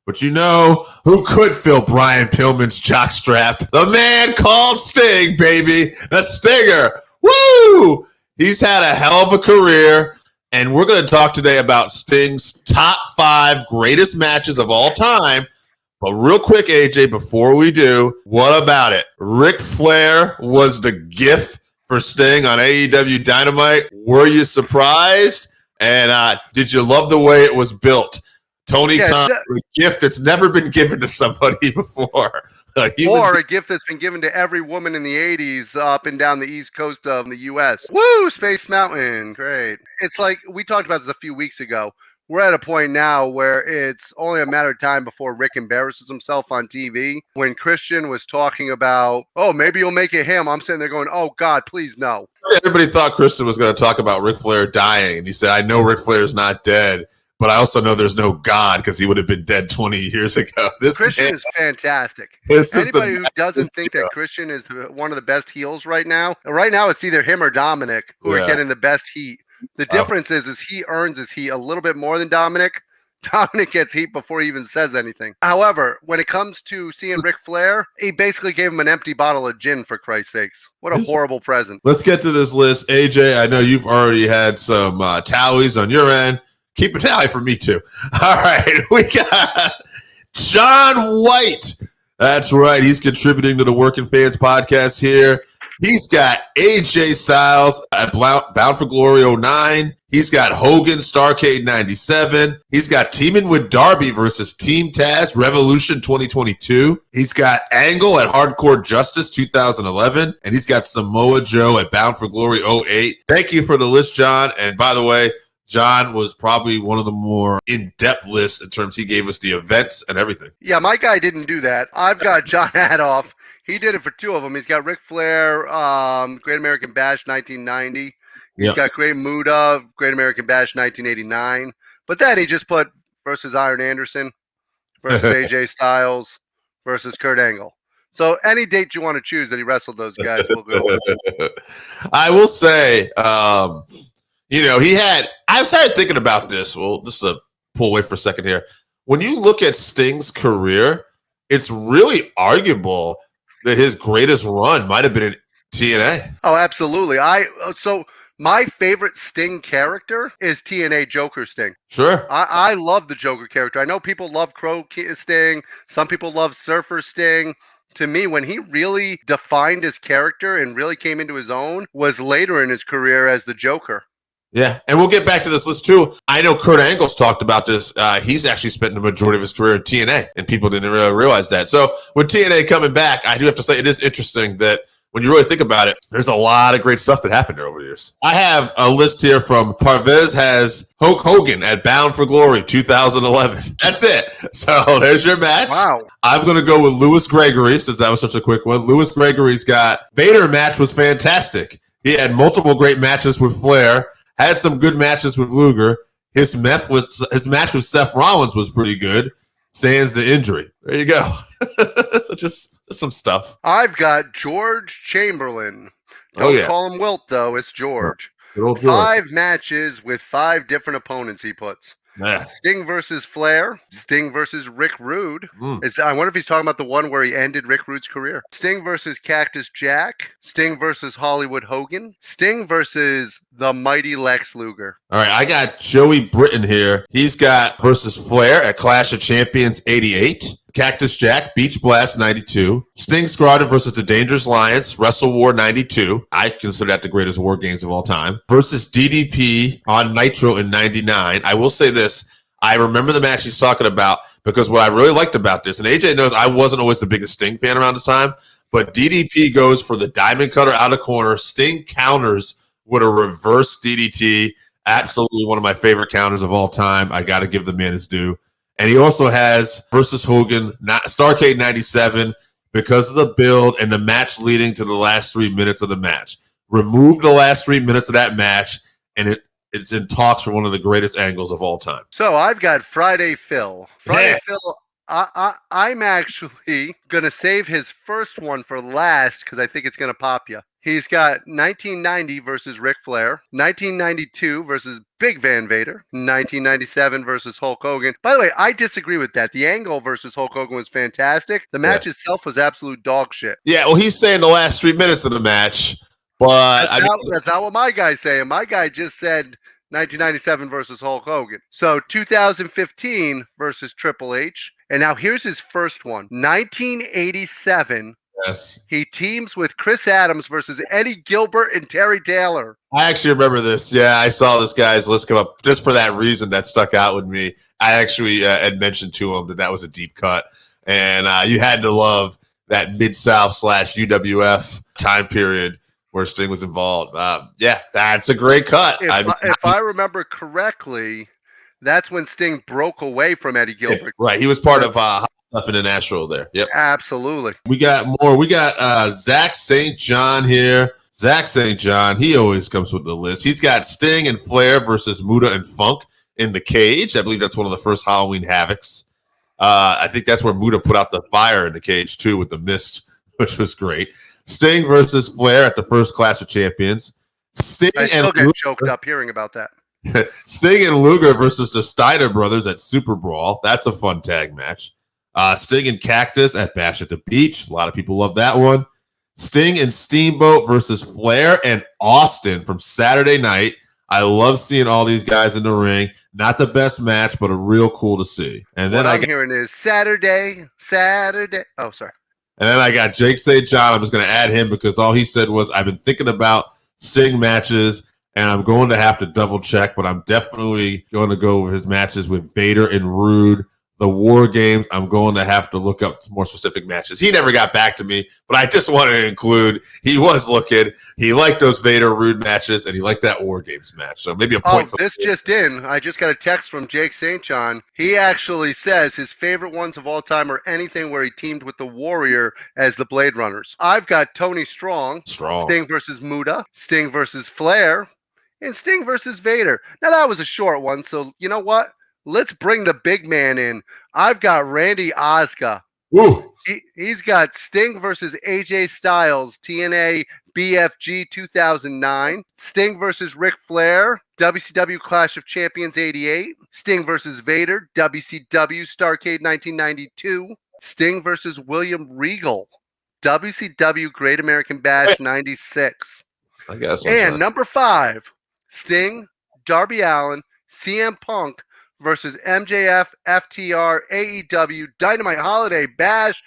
But you know who could fill Brian Pillman's jockstrap? The man called Sting, baby. The Stinger. Woo! He's had a hell of a career, and we're going to talk today about Sting's top 5 greatest matches of all time. But real quick, AJ, before we do, what about it? Ric Flair was the gift for Sting on AEW Dynamite. Were you surprised? And did you love the way it was built? Tony Khan, a gift that's never been given to somebody before. Or a gift that's been given to every woman in the 80s up and down the East Coast of the U.S. Woo, Space Mountain. Great. It's like we talked about this a few weeks ago. We're at a point now where it's only a matter of time before Rick embarrasses himself on TV. When Christian was talking about, oh, maybe you'll make it him, I'm sitting there going, oh, God, please no. Everybody thought Christian was going to talk about Ric Flair dying. And he said, I know Ric Flair's not dead, but I also know there's no God because he would have been dead 20 years ago. Christian is fantastic. Anybody who doesn't think that Christian is one of the best heels right now it's either him or Dominic who are getting the best heat. The difference is he earns his heat a little bit more than Dominic. Dominic gets heat before he even says anything. However, when it comes to seeing Ric Flair, he basically gave him an empty bottle of gin, for Christ's sakes. What a horrible present. Let's get to this list. AJ, I know you've already had some tallies on your end. Keep a tally for me, too. All right, we got John White. That's right. He's contributing to the Working Fans podcast here. He's got AJ Styles at Bound for Glory 09. He's got Hogan Starrcade 97. He's got Teaming with Darby versus Team Taz Revolution 2022. He's got Angle at Hardcore Justice 2011. And he's got Samoa Joe at Bound for Glory 08. Thank you for the list, John. And by the way, John was probably one of the more in-depth lists in terms he gave us the events and everything. Yeah, my guy didn't do that. I've got John Adolph. He did it for 2 of them. He's got Ric Flair, Great American Bash 1990. He's got Great Muta, Great American Bash 1989. But then he just put versus Iron Anderson, versus AJ Styles, versus Kurt Angle. So any date you want to choose that he wrestled those guys, we'll go with. I will say, I started thinking about this. Well, just to pull away for a second here. When you look at Sting's career, it's really arguable that his greatest run might have been in TNA. Oh, absolutely. So my favorite Sting character is TNA Joker Sting. Sure. I love the Joker character. I know people love Crow Sting. Some people love Surfer Sting. To me, when he really defined his character and really came into his own was later in his career as the Joker. Yeah, and we'll get back to this list too. I know Kurt Angle's talked about this. He's actually spent the majority of his career in TNA, and people didn't really realize that. So with TNA coming back, I do have to say it is interesting that when you really think about it, there's a lot of great stuff that happened there over the years. I have a list here from Parvez has Hulk Hogan at Bound for Glory 2011. That's it. So there's your match. Wow. I'm going to go with Louis Gregory since that was such a quick one. Louis Gregory's got Vader match was fantastic. He had multiple great matches with Flair. Had some good matches with Luger. His match with Seth Rollins was pretty good. Sans the injury. There you go. So just some stuff. I've got George Chamberlain. Don't call him Wilt, though. It's George. Good old George. 5 matches with 5 different opponents he puts. Yeah. Sting versus Flair. Sting versus Rick Rude. I wonder if he's talking about the one where he ended Rick Rude's career. Sting versus Cactus Jack. Sting versus Hollywood Hogan. Sting versus the mighty Lex Luger. All right, I got Joey Britton here. He's got versus Flair at Clash of Champions 88. Cactus Jack, Beach Blast 92. Sting Squadron versus the Dangerous Alliance, Wrestle War 92. I consider that the greatest war games of all time. Versus DDP on Nitro in 99. I will say this. I remember the match he's talking about because what I really liked about this, and AJ knows I wasn't always the biggest Sting fan around this time, but DDP goes for the diamond cutter out of corner. Sting counters with a reverse DDT. Absolutely one of my favorite counters of all time. I got to give the man his due. And he also has versus Hogan, Starrcade 97, because of the build and the match leading to the last 3 minutes of the match. Remove the last 3 minutes of that match, and it's in talks for one of the greatest angles of all time. So I've got Friday Phil. Phil, I'm actually going to save his first one for last because I think it's going to pop you. He's got 1990 versus Ric Flair, 1992 versus Big Van Vader, 1997 versus Hulk Hogan. By the way, I disagree with that. The Angle versus Hulk Hogan was fantastic. The match itself was absolute dog shit. Yeah, well, he's saying the last 3 minutes of the match, but that's not what my guy's saying. My guy just said 1997 versus Hulk Hogan. So 2015 versus Triple H. And now here's his first one. 1987. Yes. He teams with Chris Adams versus Eddie Gilbert and Terry Taylor. I actually remember this. Yeah, I saw this guy's list come up just for that reason that stuck out with me. I actually had mentioned to him that was a deep cut. And you had to love that Mid-South / UWF time period where Sting was involved. Yeah, that's a great cut. If I remember correctly, that's when Sting broke away from Eddie Gilbert. Yeah, right. He was part of Stuff International there. Yep. Absolutely. We got more. We got Zach St. John here. Zach St. John, he always comes with the list. He's got Sting and Flair versus Muta and Funk in the cage. I believe that's one of the first Halloween Havocs. I think that's where Muta put out the fire in the cage, too, with the mist, which was great. Sting versus Flair at the first Clash of Champions. Sting I still get choked up hearing about that. Sting and Luger versus the Steiner brothers at Super Brawl. That's a fun tag match. Sting and Cactus at Bash at the Beach. A lot of people love that one. Sting and Steamboat versus Flair and Austin from Saturday Night. I love seeing all these guys in the ring. Not the best match, but a real cool to see. And then I'm hearing is Saturday. Oh, sorry. And then I got Jake St. John. I'm just going to add him because all he said was, I've been thinking about Sting matches, and I'm going to have to double check, but I'm definitely going to go with his matches with Vader and Rude. The War Games, I'm going to have to look up more specific matches. He never got back to me, but I just wanted to include he was looking. He liked those Vader Rude matches, and he liked that War Games match. So maybe a point. This just in. I just got a text from Jake St. John. He actually says his favorite ones of all time are anything where he teamed with the Warrior as the Blade Runners. I've got Tony Strong. Sting versus Muta. Sting versus Flair. And Sting versus Vader. Now, that was a short one, so you know what? Let's bring the big man in. I've got Randy Osga. Woo. He's got Sting versus AJ Styles, TNA BFG 2009. Sting versus Ric Flair, WCW Clash of Champions 88. Sting versus Vader, WCW Starrcade 1992. Sting versus William Regal, WCW Great American Bash 96. I guess. And number 5, Sting, Darby Allin, CM Punk versus MJF, FTR, AEW, Dynamite Holiday Bash,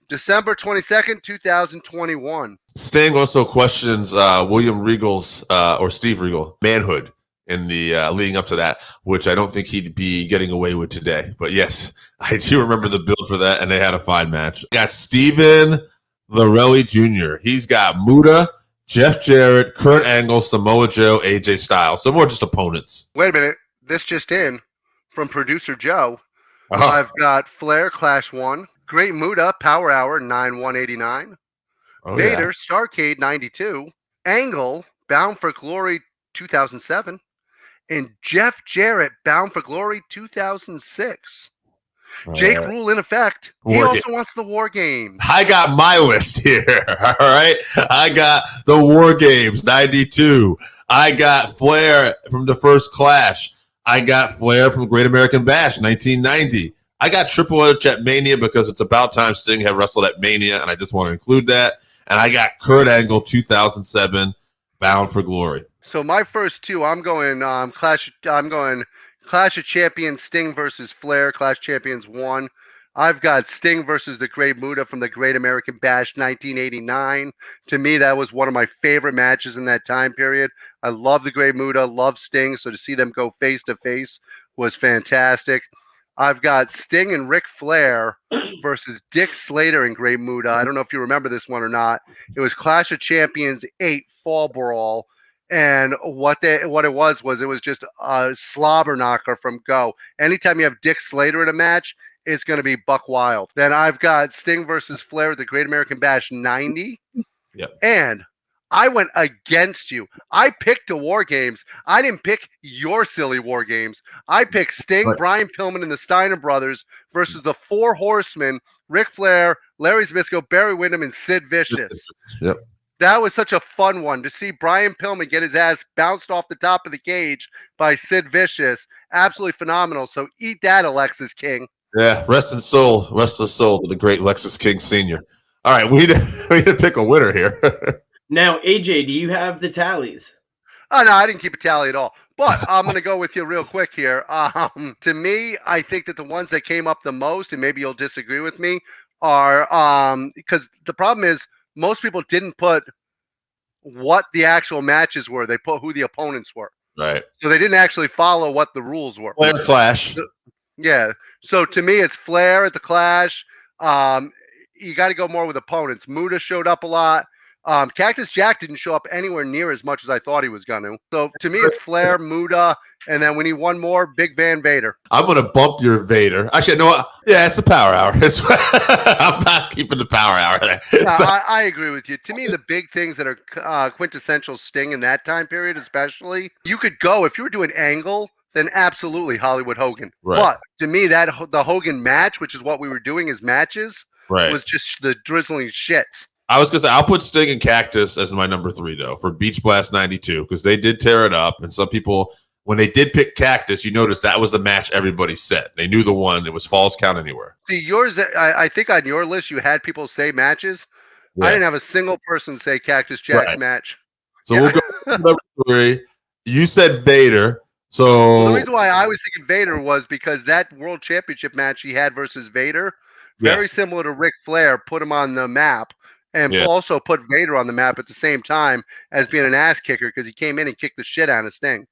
December 22nd, 2021. Sting also questions William Regal's or Steve Regal manhood in the leading up to that, which I don't think he'd be getting away with today. But yes, I do remember the build for that, and they had a fine match. Got Steven Lorelli Jr. He's got Muta, Jeff Jarrett, Kurt Angle, Samoa Joe, AJ Styles. So more just opponents. Wait a minute. This just in from producer Joe. I've got Flair Clash 1, Great Muta Power Hour 9/189, Vader Starrcade 92, Angle Bound for Glory 2007, and Jeff Jarrett Bound for Glory 2006. Jake Rule in effect. He also wants the War Games. I got my list here. All right. I got the War Games 92. I got Flair from the first Clash. I got Flair from Great American Bash 1990. I got Triple H at Mania because it's about time Sting had wrestled at Mania, and I just want to include that. And I got Kurt Angle 2007 Bound for Glory. So my first two, I'm going Clash of Champions, Sting versus Flair, Clash Champions 1. I've got Sting versus the Great Muta from the Great American Bash 1989. To me, that was one of my favorite matches in that time period. I love the Great Muta, love Sting, so to see them go face-to-face was fantastic. I've got Sting and Ric Flair versus Dick Slater and Great Muta. I don't know if you remember this one or not. It was Clash of Champions 8 Fall Brawl. And what it was just a slobber knocker from Go. Anytime you have Dick Slater in a match, it's going to be buck wild. Then I've got Sting versus Flair at the Great American Bash 90. Yep. And I went against you. I picked the War Games. I didn't pick your silly War Games. I picked Sting, right. Brian Pillman, and the Steiner Brothers versus the Four Horsemen, Ric Flair, Larry Zbyszko, Barry Windham, and Sid Vicious. Yep. That was such a fun one to see Brian Pillman get his ass bounced off the top of the cage by Sid Vicious. Absolutely phenomenal. So eat that, Alexis King. Yeah, rest in soul to the great Lexus King Sr. All right, we need to pick a winner here. Now, AJ, do you have the tallies? Oh, no, I didn't keep a tally at all. But I'm going to go with you real quick here. To me, I think that the ones that came up the most, and maybe you'll disagree with me, are because the problem is most people didn't put what the actual matches were. They put who the opponents were. Right. So they didn't actually follow what the rules were. Flair Clash. Yeah. So to me, it's Flair at the Clash. You got to go more with opponents. Muda showed up a lot. Cactus Jack didn't show up anywhere near as much as I thought he was going to. So to me, it's Flair, Muda, and then we need one more, Big Van Vader. I'm going to bump your Vader. Actually, no, yeah, it's the Power Hour. I'm not keeping the Power Hour. I agree with you. To me, the big things that are quintessential Sting in that time period, especially, you could go, if you were doing Angle, then absolutely Hollywood Hogan. Right. But to me, the Hogan match, which is what we were doing as matches, was just the drizzling shits. I was going to say, I'll put Sting and Cactus as my number 3, though, for Beach Blast 92, because they did tear it up. And some people, when they did pick Cactus, you noticed that was the match everybody said. They knew the one. It was Falls Count Anywhere. See, yours, I think on your list, you had people say matches. Yeah. I didn't have a single person say Cactus Jack's match. So we'll go to number 3. You said Vader. So the reason why I was thinking Vader was because that World Championship match he had versus Vader, very similar to Ric Flair, put him on the map. And also put Vader on the map at the same time as being an ass kicker because he came in and kicked the shit out of Sting.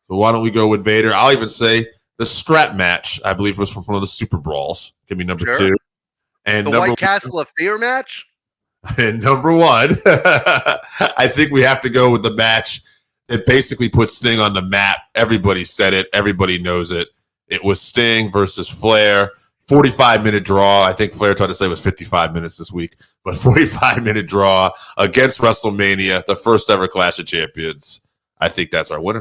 So why don't we go with Vader? I'll even say the strap match, I believe, was from one of the Super Brawls. Give me number 2. And the White Castle of Fear match? And number 1, I think we have to go with the match that basically put Sting on the map. Everybody said it. Everybody knows it. It was Sting versus Flair. 45-minute draw. I think Flair tried to say it was 55 minutes this week, but 45-minute draw against WrestleMania, the first ever Clash of Champions. I think that's our winner.